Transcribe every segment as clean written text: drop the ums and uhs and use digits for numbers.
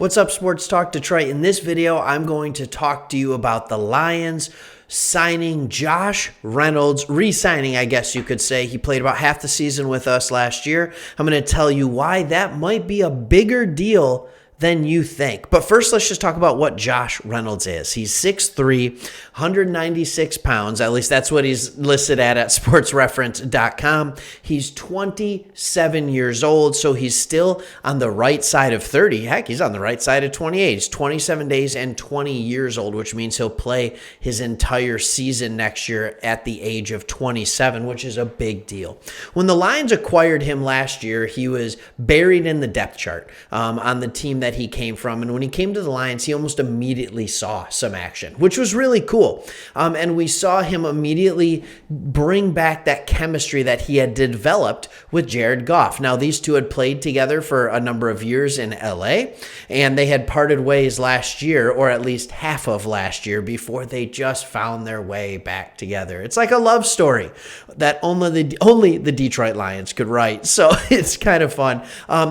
What's up, Sports Talk Detroit? In this video, I'm going to talk to you about the Lions signing Josh Reynolds, re-signing, I guess you could say. He played about half the season with us last year. I'm going to tell you why that might be a bigger deal than you think. But first, let's just talk about what Josh Reynolds is. He's 6'3", 196 pounds. At least that's what he's listed at sportsreference.com. He's 27 years old, so he's still on the right side of 30. Heck, he's on the right side of 28. He's 27 days and 20 years old, which means he'll play his entire season next year at the age of 27, which is a big deal. When the Lions acquired him last year, he was buried in the depth chart on the team that he came from. And when he came to the Lions, he almost immediately saw some action, which was really cool. And we saw him immediately bring back that chemistry that he had developed with Jared Goff. Now, these two had played together for a number of years in LA, and they had parted ways last year, or at least half of last year, before they just found their way back together. It's like a love story that only the Detroit Lions could write. So it's kind of fun.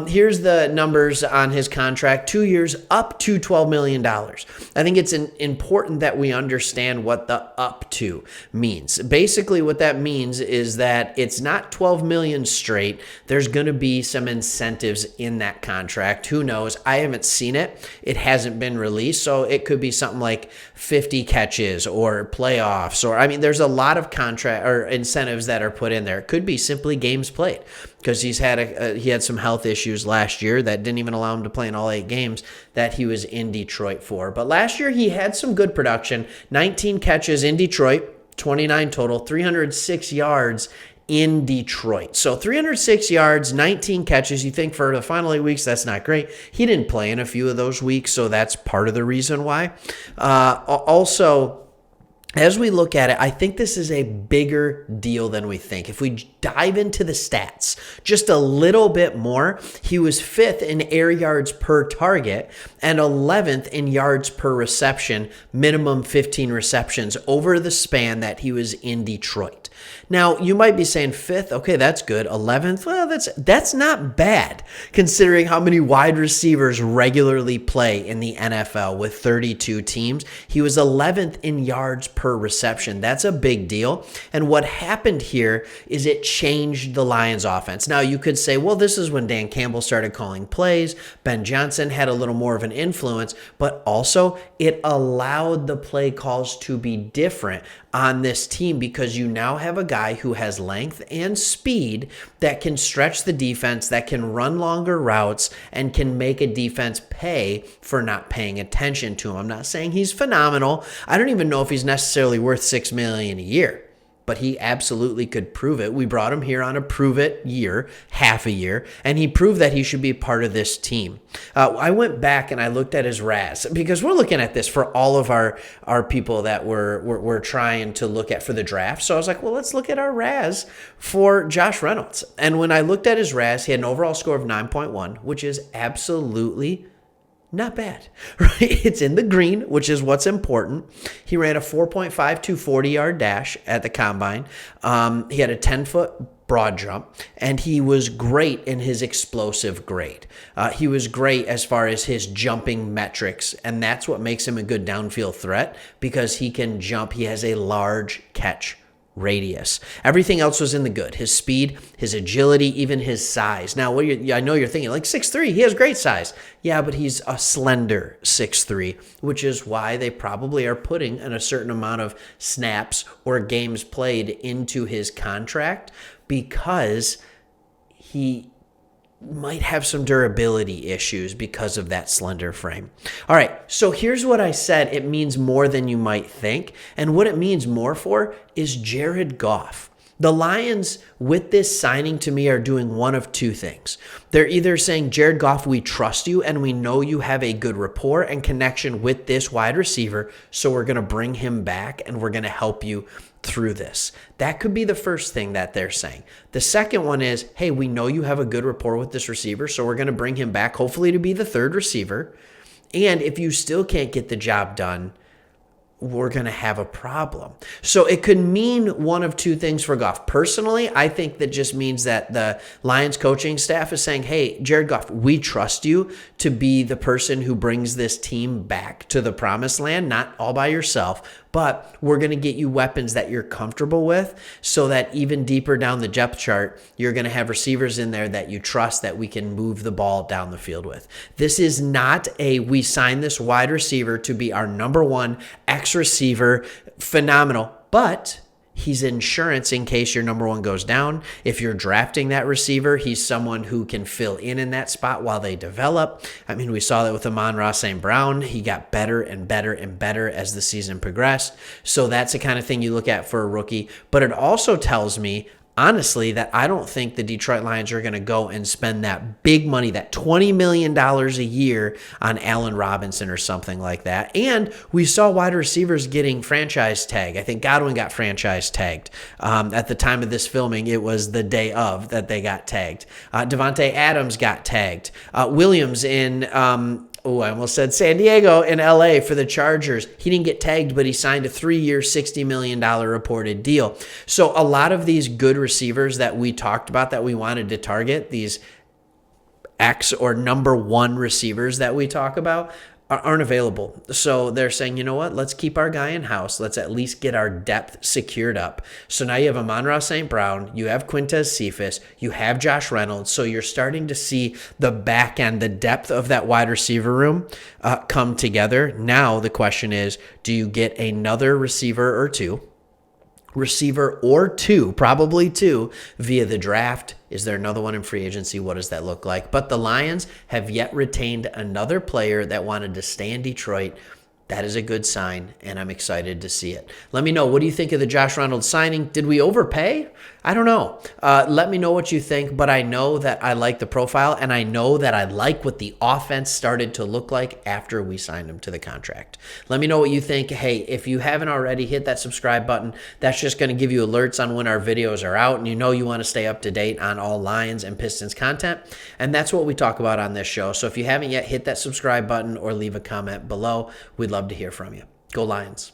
Here's the numbers on his contract. 2 years, up to $12 million. I think it's important that we understand what the up to means. Basically, what that means is that it's not $12 million straight. There's going to be some incentives in that contract. Who knows? I haven't seen it. It hasn't been released, so it could be something like 50 catches or playoffs, or there's a lot of contract or incentives that are put in there. It could be simply games played, because he had some health issues last year that didn't even allow him to play in all 8 games that he was in Detroit for. But last year he had some good production, 19 catches in Detroit, 29 total, 306 yards in Detroit. So 306 yards, 19 catches. You think for the final 8 weeks, that's not great. He didn't play in a few of those weeks, so that's part of the reason why. Also, as we look at it, I think this is a bigger deal than we think. If we dive into the stats just a little bit more, he was 5th in air yards per target and 11th in yards per reception, minimum 15 receptions over the span that he was in Detroit. Now, you might be saying 5th, okay, that's good. 11th, well, that's not bad considering how many wide receivers regularly play in the NFL with 32 teams. He was 11th in yards per reception. That's a big deal. And what happened here is it changed the Lions offense. Now, you could say, well, this is when Dan Campbell started calling plays. Ben Johnson had a little more of an influence, but also it allowed the play calls to be different on this team, because you now have a guy who has length and speed that can stretch the defense, that can run longer routes, and can make a defense pay for not paying attention to him. I'm not saying he's phenomenal. I don't even know if he's necessarily worth $6 million a year, but he absolutely could prove it. We brought him here on a prove-it year, half a year, and he proved that he should be part of this team. I went back and I looked at his RAS, because we're looking at this for all of our people that we're trying to look at for the draft. So I was like, well, let's look at our RAS for Josh Reynolds. And when I looked at his RAS, he had an overall score of 9.1, which is absolutely not bad, right? It's in the green, which is what's important. He ran a 4.52 40-yard dash at the combine. He had a 10-foot broad jump, and he was great in his explosive grade. He was great as far as his jumping metrics, and that's what makes him a good downfield threat, because he can jump. He has a large catch radius. Everything else was in the good. His speed, his agility, even his size. Now, I know you're thinking, like 6'3", he has great size. Yeah, but he's a slender 6'3", which is why they probably are putting in a certain amount of snaps or games played into his contract, because he might have some durability issues because of that slender frame. All right, so here's what I said. It means more than you might think. And what it means more for is Jared Goff. The Lions, with this signing, to me, are doing one of two things. They're either saying, Jared Goff, we trust you, and we know you have a good rapport and connection with this wide receiver, so we're going to bring him back, and we're going to help you through this. That could be the first thing that they're saying. The second one is, hey, we know you have a good rapport with this receiver, so we're going to bring him back, hopefully to be the third receiver. And if you still can't get the job done, we're going to have a problem. So it could mean one of two things for Goff. Personally, I think that just means that the Lions coaching staff is saying, hey, Jared Goff, we trust you to be the person who brings this team back to the promised land, not all by yourself, but we're going to get you weapons that you're comfortable with so that even deeper down the depth chart, you're going to have receivers in there that you trust that we can move the ball down the field with. This is not we signed this wide receiver to be our number one X receiver, phenomenal, but he's insurance in case your number one goes down. If you're drafting that receiver, he's someone who can fill in that spot while they develop. I mean, we saw that with Amon-Ra St. Brown. He got better and better and better as the season progressed. So that's the kind of thing you look at for a rookie. But it also tells me, honestly, that I don't think the Detroit Lions are going to go and spend that big money, that $20 million a year on Allen Robinson or something like that. And we saw wide receivers getting franchise tagged. I think Godwin got franchise tagged. At the time of this filming, it was the day of that they got tagged. Devontae Adams got tagged. Williams in I almost said San Diego in LA for the Chargers. He didn't get tagged, but he signed a 3-year, $60 million reported deal. So a lot of these good receivers that we talked about that we wanted to target, these X or number one receivers that we talk about, aren't available. So they're saying, you know what, let's keep our guy in house. Let's at least get our depth secured up. So now you have Amon-Ra St. Brown, you have Quintez Cephas, you have Josh Reynolds. So you're starting to see the back end, the depth of that wide receiver room come together. Now the question is, do you get another receiver or two, probably two, via the draft? Is there another one in free agency? What does that look like? But the Lions have yet retained another player that wanted to stay in Detroit. That is a good sign, and I'm excited to see it. Let me know, what do you think of the Josh Reynolds signing? Did we overpay? I don't know. Let me know what you think, but I know that I like the profile, and I know that I like what the offense started to look like after we signed him to the contract. Let me know what you think. Hey, if you haven't already, hit that subscribe button. That's just going to give you alerts on when our videos are out, and you know you want to stay up to date on all Lions and Pistons content, and that's what we talk about on this show. So if you haven't yet, hit that subscribe button or leave a comment below. We'd love to hear from you. Go Lions.